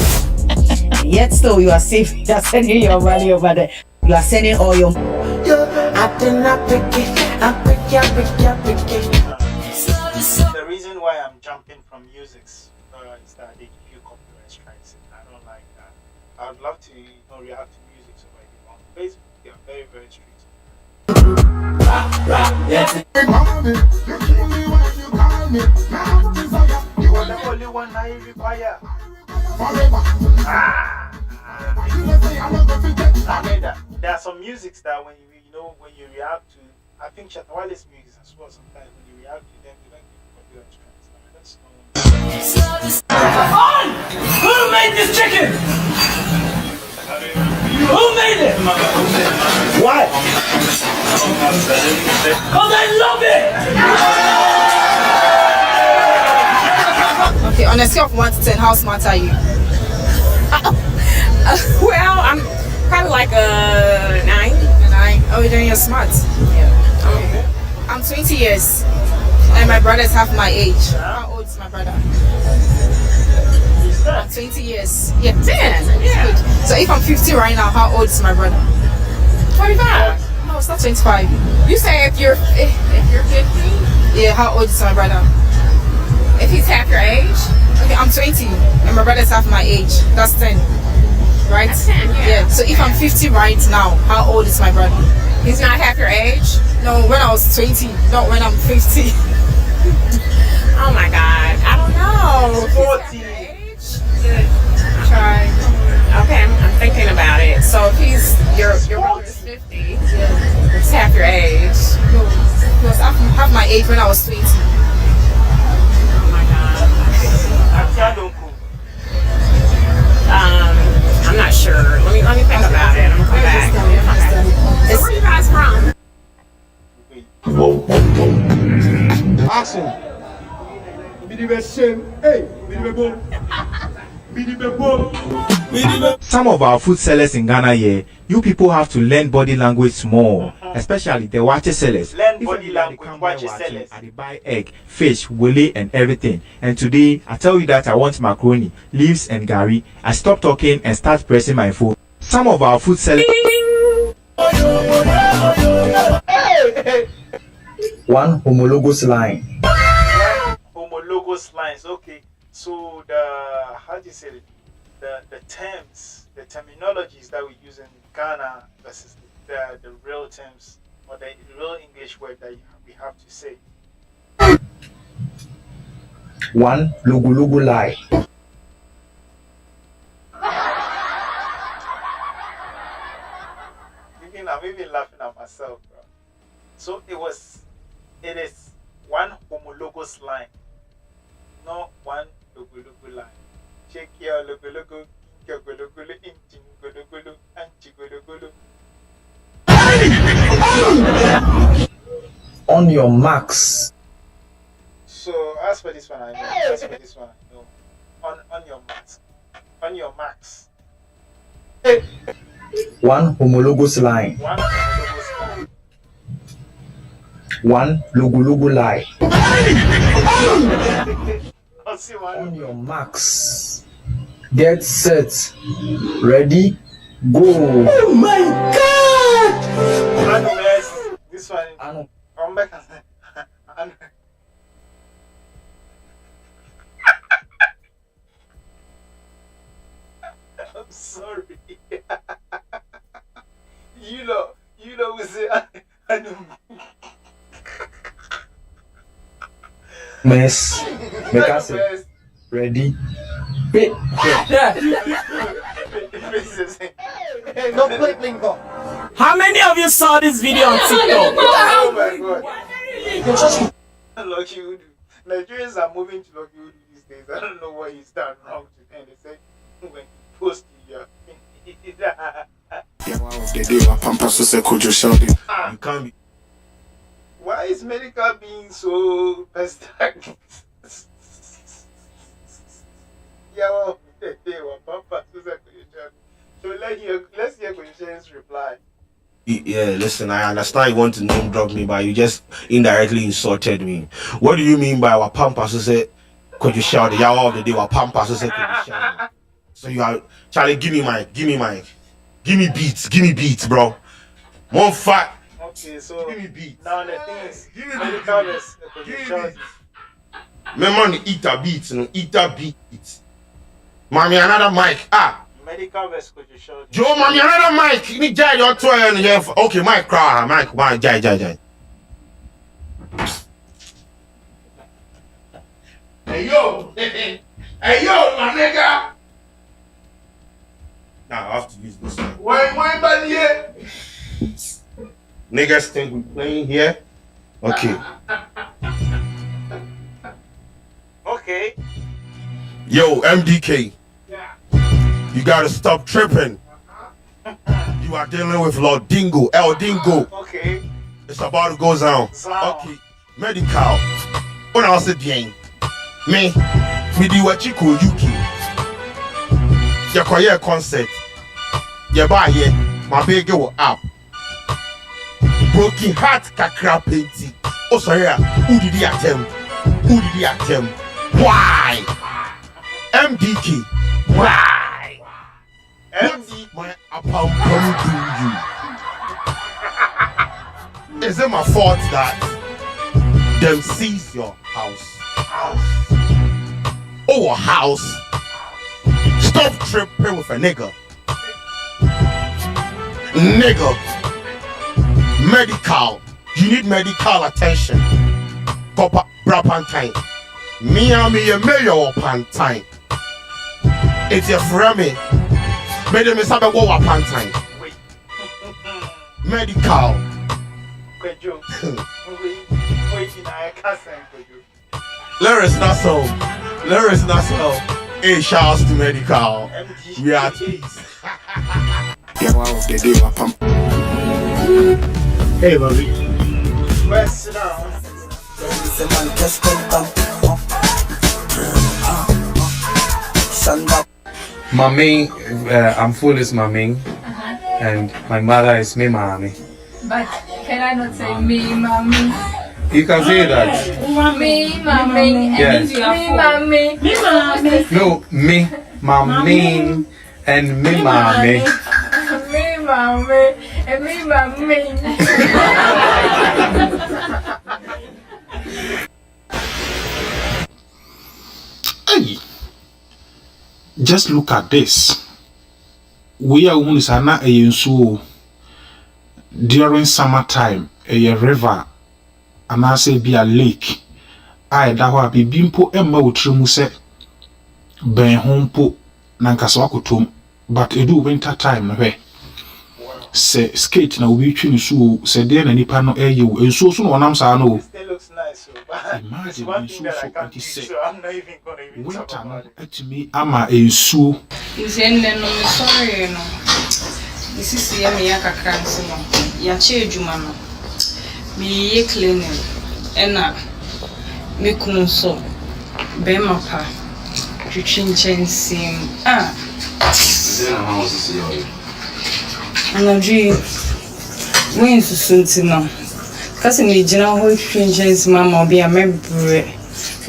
Yet still you are safe. You are sending your money over there. You are sending all your
The reason why I'm jumping from music is that they give you copyright strikes. And I don't like that. I would love to react to music so I on Facebook. They are very, very strict. You are the only one I require. There are some musics that when you react to, I think Shatawale's music as well. Sometimes when you react to them, they don't give copyright strikes.
Who made this chicken? Who made it? Why? Because I love it!
Okay, on a scale of 1 to 10, how smart are you?
Well, I'm probably like a 9.
A 9? Oh, then you're smart. Yeah. Okay. I'm 20 years, and my brother's half my age. How old is my brother? I'm 20 years. Yeah, 10. Yeah. Good. So if I'm 50 right now, how old is my brother?
25.
No, it's not 25.
You say if you're 50?
Yeah, how old is my brother?
If he's half your age?
Okay, I'm 20, and my brother's half my age. That's 10. Right?
That's 10, yeah.
So if I'm 50 right now, how old is my brother?
He's not half your age?
No, when I was 20, not when I'm 50.
Oh my God, I don't know.
40.
Try. Okay, I'm thinking about it. So if your brother is 50, it's half your age.
No, he was half my age when I was 20.
Oh my God. I'm not sure. Let me think about it. I'm gonna come back. Okay. So where are you guys from?
Action. Hey,
some of our food sellers in Ghana here, you people have to learn body language more, especially the watcher sellers.
Learn body language, watcher sellers.
I buy egg, fish, willy, and everything. And today, I tell you that I want macaroni, leaves, and gari. I stop talking and start pressing my phone. Some of our food sellers.
One homologous line.
Homologous lines, okay. So how do you say it? The terms, the terminologies that we use in Ghana versus the real terms or the real English word that we have to say.
One lugu lie.
I'm even laughing at myself, bro. So it is one homologous line, not one lugu line. Check your lugu,
On your marks.
So as for this one I know. On your marks. On your marks.
One homologous line.
One homologous line.
One lugu lie.
On
your marks. Get set. Ready. Go.
Oh my God!
This one. I'm back. I'm sorry. you know, we say I know.
Mess. Ready.
No click lingo. How many of you saw this video on TikTok?
Oh my God. Lucky Udu. Nigerians are moving to Lucky Udu these days. I don't know what he's done wrong to them. They say when you post you
can't be.
Why is medical being so pestered? So let's hear Koshen's reply.
Yeah, listen, I understand you want to name drop me, but you just indirectly insulted me. What do you mean by what pampas? Say, could you shout the yaw of the day? What pampas? Say, could you shout? So you are, Charlie, give me beats, bro. One fat.
Okay, so
give me beats.
Now the thing is, medical is
Me money eat a beat, no eat a beat. Mommy, another mic.
Medical vest could you show?
Joe, mommy, another mic. You need jai your 12 and okay, mic cry, mic, jai. Hey yo, hey yo, my nigga. Now I have to use this one. Why buddy here? Niggas think we playing here? Okay.
Okay.
Yo, MDK.
Yeah.
You gotta stop tripping. You are dealing with Lord Dingo, El Dingo.
Okay.
It's about to go down. Okay. Medical. When I was a gang. Me do what you call UK. You choir concert. You buy here. My big girl up. Broken heart kakra painting. Oh sorry, who did he attempt? Why? MDK. Why? MD my upon you. Is it my fault that them seize your house? Oh, a house. Stop tripping with a nigga. Medical. You need medical attention. Papa Brapantine. Me a mayor pantine. It's your friend me. Made me sabe what pantine. Medical. Lyrics not so. Hey, shouts to Medical. We are at peace.
Hey, Bobby. Where's sit down?
Mami, I'm full is Mami, and my mother is me Mami.
But can I not say me, mommy?
You can say that.
Me, mommy.
Yes.
Me, mommy. Me, mommy.
No, me, Mami, and me Mami.
Me, mommy. And me, mommy.
Hey, just look at this. We are going to during summertime, a river, and I say be a lake. I da be bimpo emma utrumu se ben hompo nankaswakutum, but it do winter time no way. Se skate na ubi twini so se de na nipa no eye wo enso so no nam sa no.
It looks nice, but it's one thing that I can't do, so I'm not even gonna even talk about it.
Atimi ama enso.
Nzenne no sorry no. This is the me yakakra nso no. Ya che adwuma no. Me ye cleaning ena me kunu so be mapa twitwinchensim
Then how was this your?
Anadri wins suntina. Kasi me gina ho twitwinchensim mama obi a mebre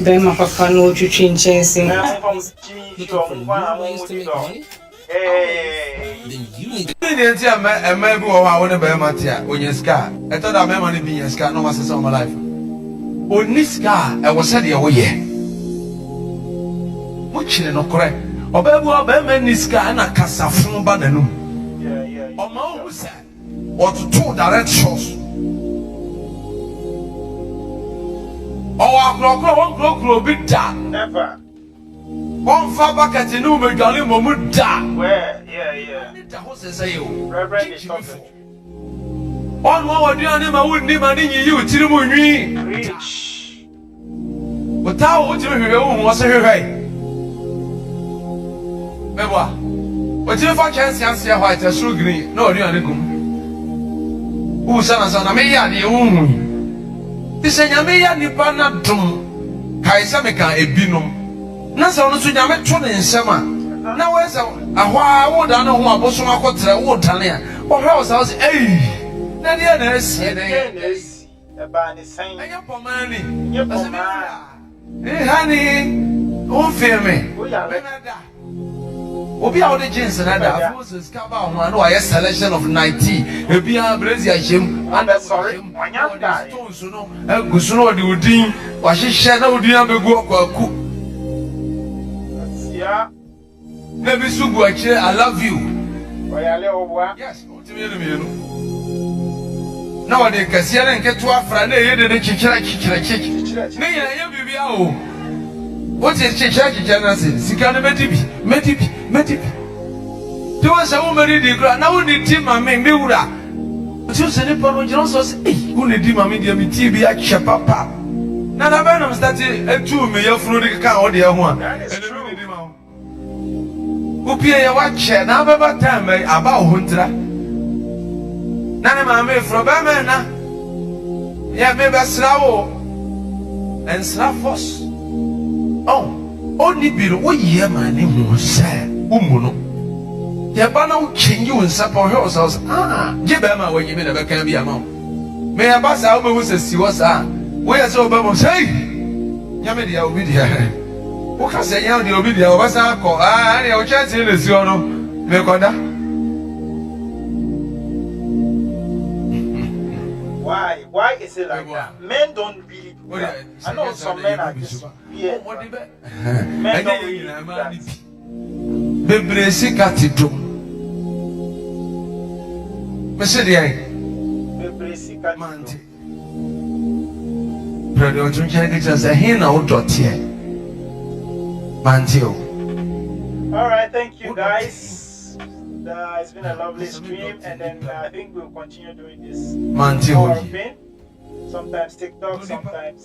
be mapa no twitwinchensim.
Never.
One far back at the new Megali Momuda.
Where? Yeah. Reverend is talking.
One more do I wouldn't name you, Tirimuni.
Preach.
But how would you was a way? Meba, what if I can't see a white as green? No, you are the gum. Who son of Amaya, the own. This is Yamaya Nipana Drum. Kaisameka Ebinum. Nasa ono so nyame to ne nsema na wese ahwa wo da no ho aboso akotre wo tane a wo hwa wo sa eh na dia na esi
e ba ni san
anya pomani
nye poma
hani o feme
o ya be
Obi a odi jeans na da. Forces cover one no a selection of 90. Ebi a brace ya shem.
And sorry, Wanyanda.
Stones no. Egusu no di udin. Wa hihye na udin abegu akwaku.
Yeah.
Nebi sugu akire I love you.
Oyale obwa.
Yes, otimi me no. Na wade kasiya na nketo afra na eye de kikira. Ne ya bibia o. What is chikira na se? Sika na medibi. Ti wa sa wo mari di kra na wo ni ti ma me wura. Ti o se ni paro jiro so se wo ni di ma me dia mi ti bi a hye papa. Na na ba na start etu me ya funu di ka o de ho a. Upie ya wa che na ba ba time aba o huntra. Na na ma me fro ba me na. Ya me ba srawo. En sra force. Oh, only biro wo ye man hu say umuno. Ye ba na wo chingi won support house je ba ma wo yi me na be kan bi ama. Me ya ba sa wo be wo se si wo sa. Wo ye se wo ba mo say. Nya me dia obi dia. Wo ka se nya dia obi dia wo ba sa ko. Ne wo chance ne si ono. Me ko da.
Why is it like that? Men don't really do that. I know some men are just weird. Men don't really do that.
Bebre sikati do. Mese dey.
Bebre sikati.
Brother, o tun kire kire say hin na o dotie. Mantio.
All right, thank you guys. It's been a lovely stream, and then I think we'll continue doing this.
Mantio.
Sometimes TikTok, sometimes